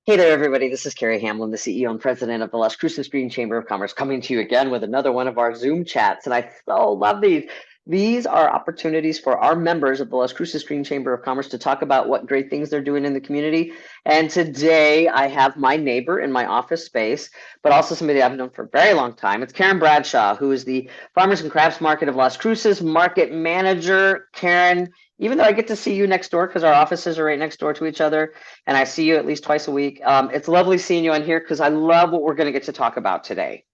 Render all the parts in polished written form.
Hey there, everybody. This is Carrie Hamblen, the CEO and president of the Las Cruces Green Chamber of Commerce, coming to you again with another one of our Zoom chats. And I so love these. These are opportunities for our members of the Las Cruces Green Chamber of Commerce to talk about what great things they're doing in the community. And today I have my neighbor in my office space, but also somebody I've known for a very long time. It's Karin Bradshaw, who is the Farmers and Crafts Market of Las Cruces Market Manager. Karen, even though I get to see you next door because our offices are right next door to each other, and I see you at least twice a week. It's lovely seeing you on here because I love what we're going to get to talk about today.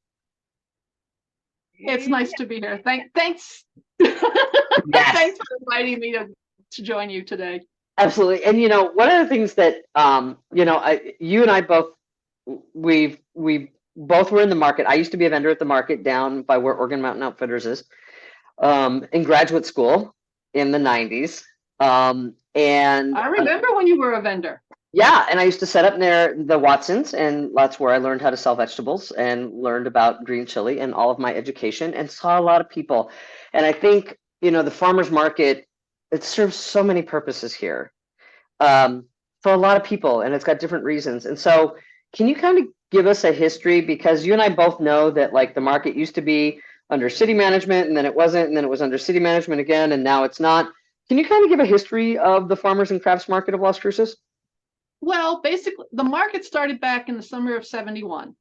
It's nice to be here. Thanks. Yes. Thanks for inviting me to join you today. Absolutely. And one of the things that you and I both we both were in the market. I used to be a vendor at the market down by where Oregon Mountain Outfitters is, in graduate school in the 90s. And I remember when you were a vendor. Yeah, and I used to set up near the Watsons, and that's where I learned how to sell vegetables and learned about green chili and all of my education and saw a lot of people. And I think, the farmers market, it serves so many purposes here, for a lot of people, and it's got different reasons. And so, can you kind of give us a history? Because you and I both know that like the market used to be under city management, and then it wasn't, and then it was under city management again, and now it's not. Can you kind of give a history of the farmers and crafts market of Las Cruces? Well, basically, the market started back in the summer of '71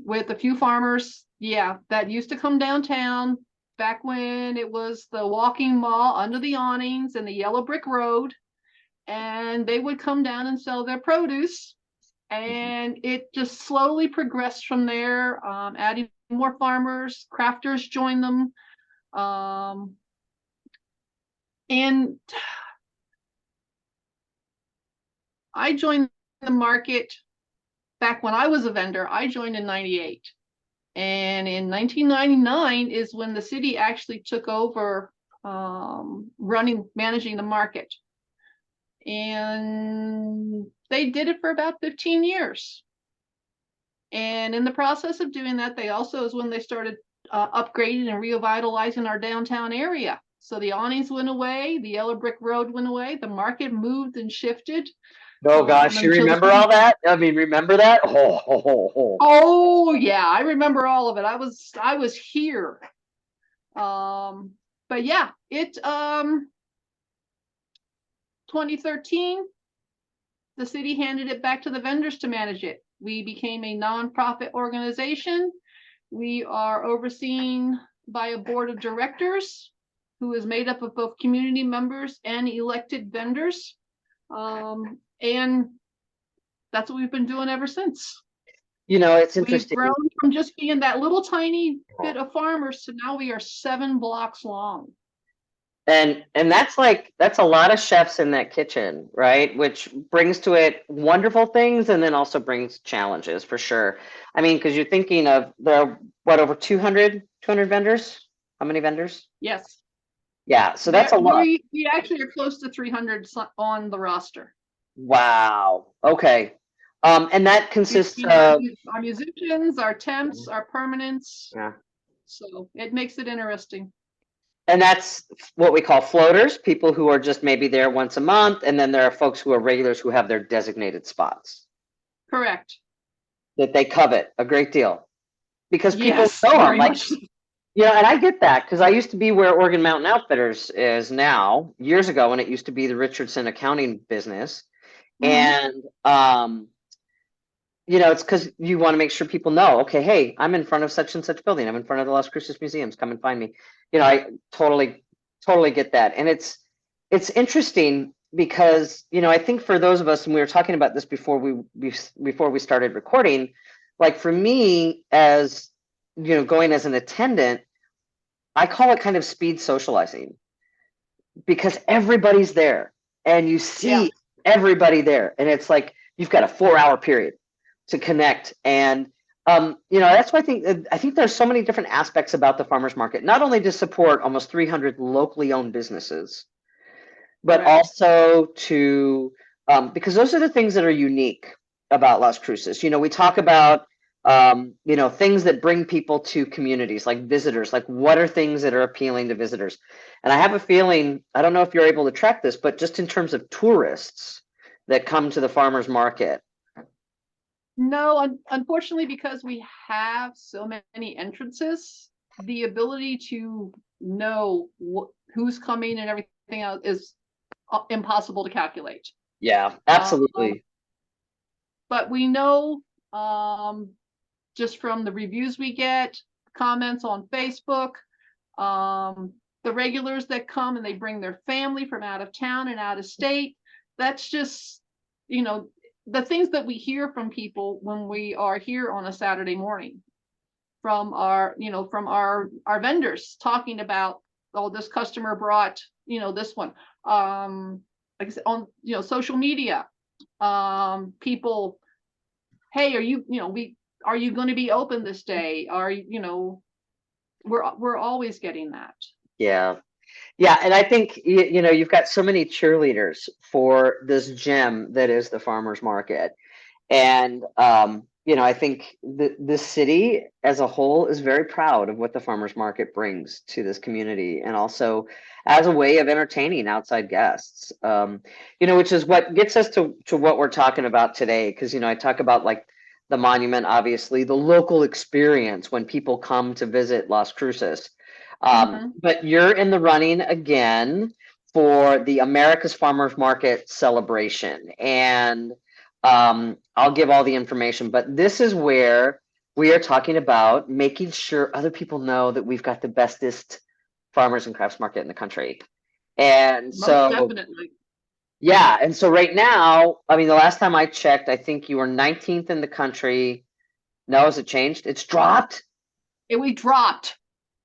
with a few farmers, that used to come downtown back when it was the walking mall under the awnings and the yellow brick road. And they would come down and sell their produce. And it just slowly progressed from there, adding more farmers, crafters joined them. And I joined the market back when I was a vendor. I joined in '98. And in 1999 is when the city actually took over managing the market. And they did it for about 15 years. And in the process of doing that, they also is when they started upgrading and revitalizing our downtown area. So the awnings went away, the yellow brick road went away, the market moved and shifted. Oh gosh, you remember all that? I mean, remember that? Oh yeah, I remember all of it. I was here. But yeah, 2013, the city handed it back to the vendors to manage it. We became a nonprofit organization. We are overseen by a board of directors who is made up of both community members and elected vendors. And that's what we've been doing ever since. It's interesting. We've grown from just being that little tiny bit of farmers to now we are 7 blocks long. And that's a lot of chefs in that kitchen, right? Which brings to it wonderful things and then also brings challenges for sure. I mean, because you're thinking of over 200 vendors? How many vendors? Yes. Yeah, so that's a lot. We actually are close to 300 on the roster. Wow. Okay. And that consists of our musicians, our temps, our permanents. Yeah. So it makes it interesting. And that's what we call floaters, people who are just maybe there once a month. And then there are folks who are regulars who have their designated spots. Correct. That they covet a great deal because people know them. Like, and I get that because I used to be where Oregon Mountain Outfitters is now years ago when it used to be the Richardson accounting business. Mm-hmm. And, it's because you want to make sure people know, okay, hey, I'm in front of such and such building. I'm in front of the Las Cruces Museums. Come and find me. I totally get that. And it's interesting because, I think for those of us, and we were talking about this before we started recording, like for me as, going as an attendant, I call it kind of speed socializing because everybody's there and you see everybody there. And it's like, you've got a 4-hour period to connect. And, that's why I think there's so many different aspects about the farmers market, not only to support almost 300 locally owned businesses, but also to, because those are the things that are unique about Las Cruces. We talk about, things that bring people to communities like visitors, like what are things that are appealing to visitors? And I have a feeling, I don't know if you're able to track this, but just in terms of tourists that come to the farmers market, No, unfortunately, because we have so many entrances, the ability to know who's coming and everything else is impossible to calculate. Yeah, Um, absolutely. but we know, just from the reviews we get, comments on Facebook, the regulars that come and they bring their family from out of town and out of state. That's just, the things that we hear from people when we are here on a Saturday morning from our vendors talking about, oh, this customer brought, this one. Like I said, on, social media, people, hey, are you going to be open this day? We're always getting that. Yeah. Yeah, and I think you've got so many cheerleaders for this gem that is the farmers market. And I think the city as a whole is very proud of what the farmers market brings to this community, and also as a way of entertaining outside guests. Which is what gets us to what we're talking about today. Because I talk about like the monument, obviously, the local experience when people come to visit Las Cruces. But you're in the running again for the America's Farmers Market celebration, and I'll give all the information, but this is where we are talking about making sure other people know that we've got the bestest farmers and crafts market in the country. And Most so, definitely. yeah, and so right now, I mean, the last time I checked, I think you were 19th in the country. No, has it changed? It's dropped? We dropped.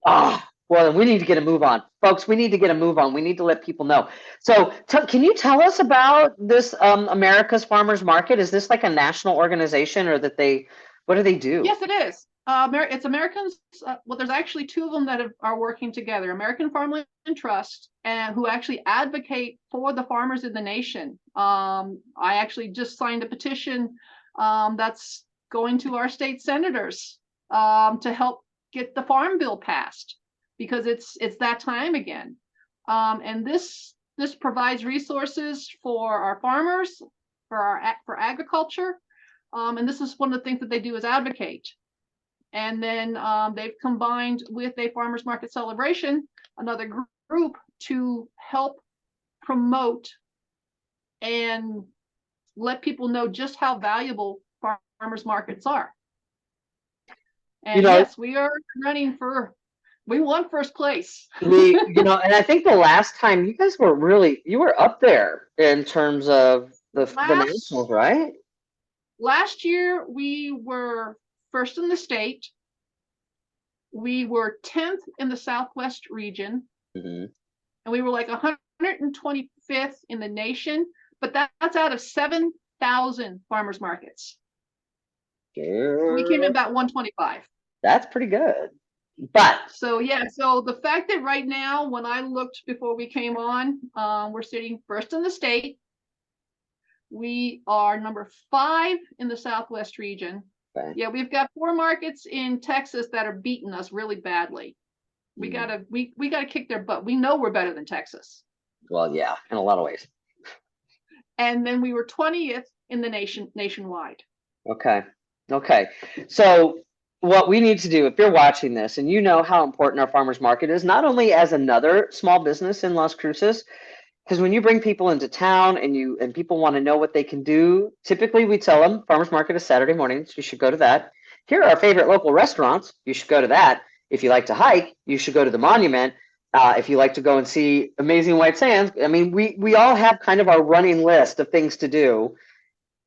Ah, well, then we need to get a move on. Folks, we need to get a move on. We need to let people know. So, can you tell us about this America's Farmers Market? Is this like a national organization, or what do they do? Yes, it is. It's Americans. Well, there's actually two of them that are working together: American Farmland Trust, and who actually advocate for the farmers in the nation. I actually just signed a petition that's going to our state senators to help get the farm bill passed, because it's that time again. And this provides resources for our farmers, for agriculture. And this is one of the things that they do is advocate. And then they've combined with a farmers market celebration, another group, to help promote and let people know just how valuable farmers markets are. And yes, we are running we won first place. And I think the last time you guys you were up there in terms of the nationals, right? Last year, we were first in the state. We were 10th in the Southwest region. And we were like 125th in the nation, but that's out of 7,000 farmers markets. We came in about 125. That's pretty good. But so the fact that right now, when I looked before we came on, we're sitting first in the state. We are number 5 in the Southwest region. Okay. Yeah, we've got 4 markets in Texas that are beating us really badly. We gotta kick their butt. We know we're better than Texas. Well, yeah, in a lot of ways. And then we were 20th in the nationwide. Okay. So what we need to do, if you're watching this and you know how important our farmers market is, not only as another small business in Las Cruces, because when you bring people into town and people want to know what they can do, typically we tell them farmers market is Saturday mornings. You should go to that. Here are our favorite local restaurants. You should go to that. If you like to hike, you should go to the monument. If you like to go and see amazing white sands, I mean, we all have kind of our running list of things to do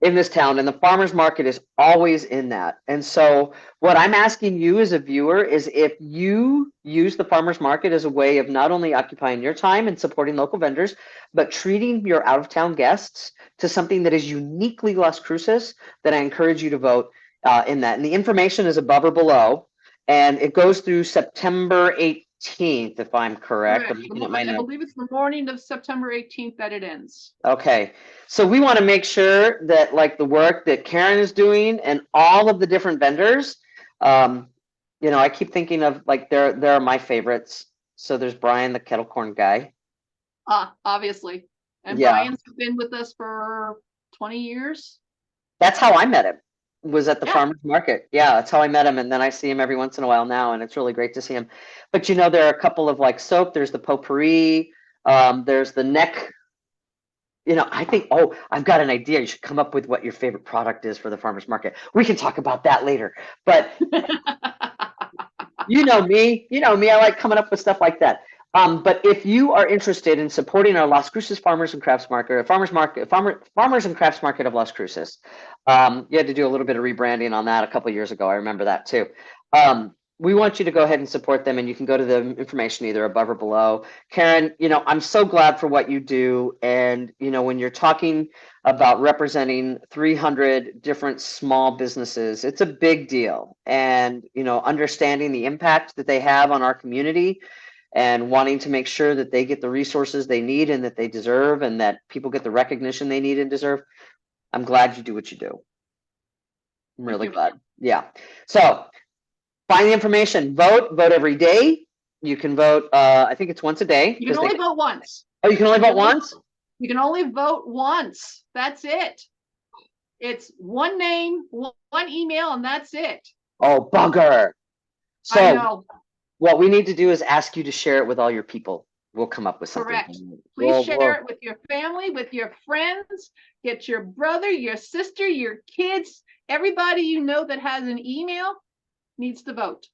in this town, and the farmers market is always in that. And so what I'm asking you as a viewer is if you use the farmers market as a way of not only occupying your time and supporting local vendors, but treating your out-of-town guests to something that is uniquely Las Cruces, that I encourage you to vote in that. And the information is above or below, and it goes through September 18th, if I'm correct. I believe it's the morning of September 18th that it ends. Okay, so we want to make sure that like the work that Karen is doing and all of the different vendors, I keep thinking of like there are my favorites. So there's Brian, the kettle corn guy. Obviously. And yeah. Brian's been with us for 20 years. That's how I met him. was at the Yeah. farmer's market. Yeah, that's how I met him. And then I see him every once in a while now, and it's really great to see him. But you know, there are a couple of like soap, there's the potpourri, there's the neck. You know, I think, oh, I've got an idea. You should come up with what your favorite product is for the farmer's market. We can talk about that later. But you know me, I like coming up with stuff like that. But if you are interested in supporting our Las Cruces Farmers and Crafts Market, or Farmers and Crafts Market of Las Cruces, you had to do a little bit of rebranding on that a couple years ago. I remember that too. We want you to go ahead and support them, and you can go to the information either above or below. Karen, you know, I'm so glad for what you do. And, you know, when you're talking about representing 300 different small businesses, it's a big deal. And, you know, understanding the impact that they have on our community and wanting to make sure that they get the resources they need and that they deserve, and that people get the recognition they need and deserve. I'm glad you do what you do. I'm really glad. Yeah. So find the information, vote every day. You can vote, I think it's once a day. You can only vote once. Oh, you can only vote once? You can only vote once. That's it. It's one name, one email, and that's it. Oh, bugger. So I know. What we need to do is ask you to share it with all your people. We'll come up with something. Correct. Please share it with your family, with your friends. Get your brother, your sister, your kids, everybody you know that has an email needs to vote.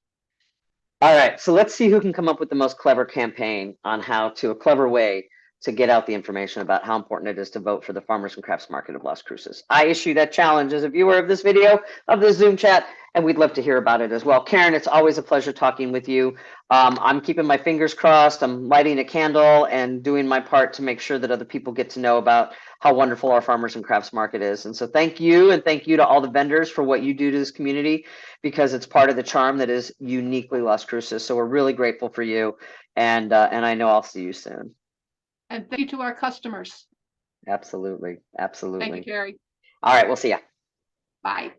All right, so let's see who can come up with the most clever campaign on a clever way to get out the information about how important it is to vote for the Farmers and Crafts Market of Las Cruces. I issue that challenge as a viewer of this video, of this Zoom chat, and we'd love to hear about it as well. Karen, it's always a pleasure talking with you. I'm keeping my fingers crossed. I'm lighting a candle and doing my part to make sure that other people get to know about how wonderful our Farmers and Crafts Market is. And so thank you, and thank you to all the vendors for what you do to this community, because it's part of the charm that is uniquely Las Cruces. So we're really grateful for you, and I know I'll see you soon. And thank you to our customers. Absolutely. Absolutely. Thank you, Carrie. All right, we'll see ya. Bye.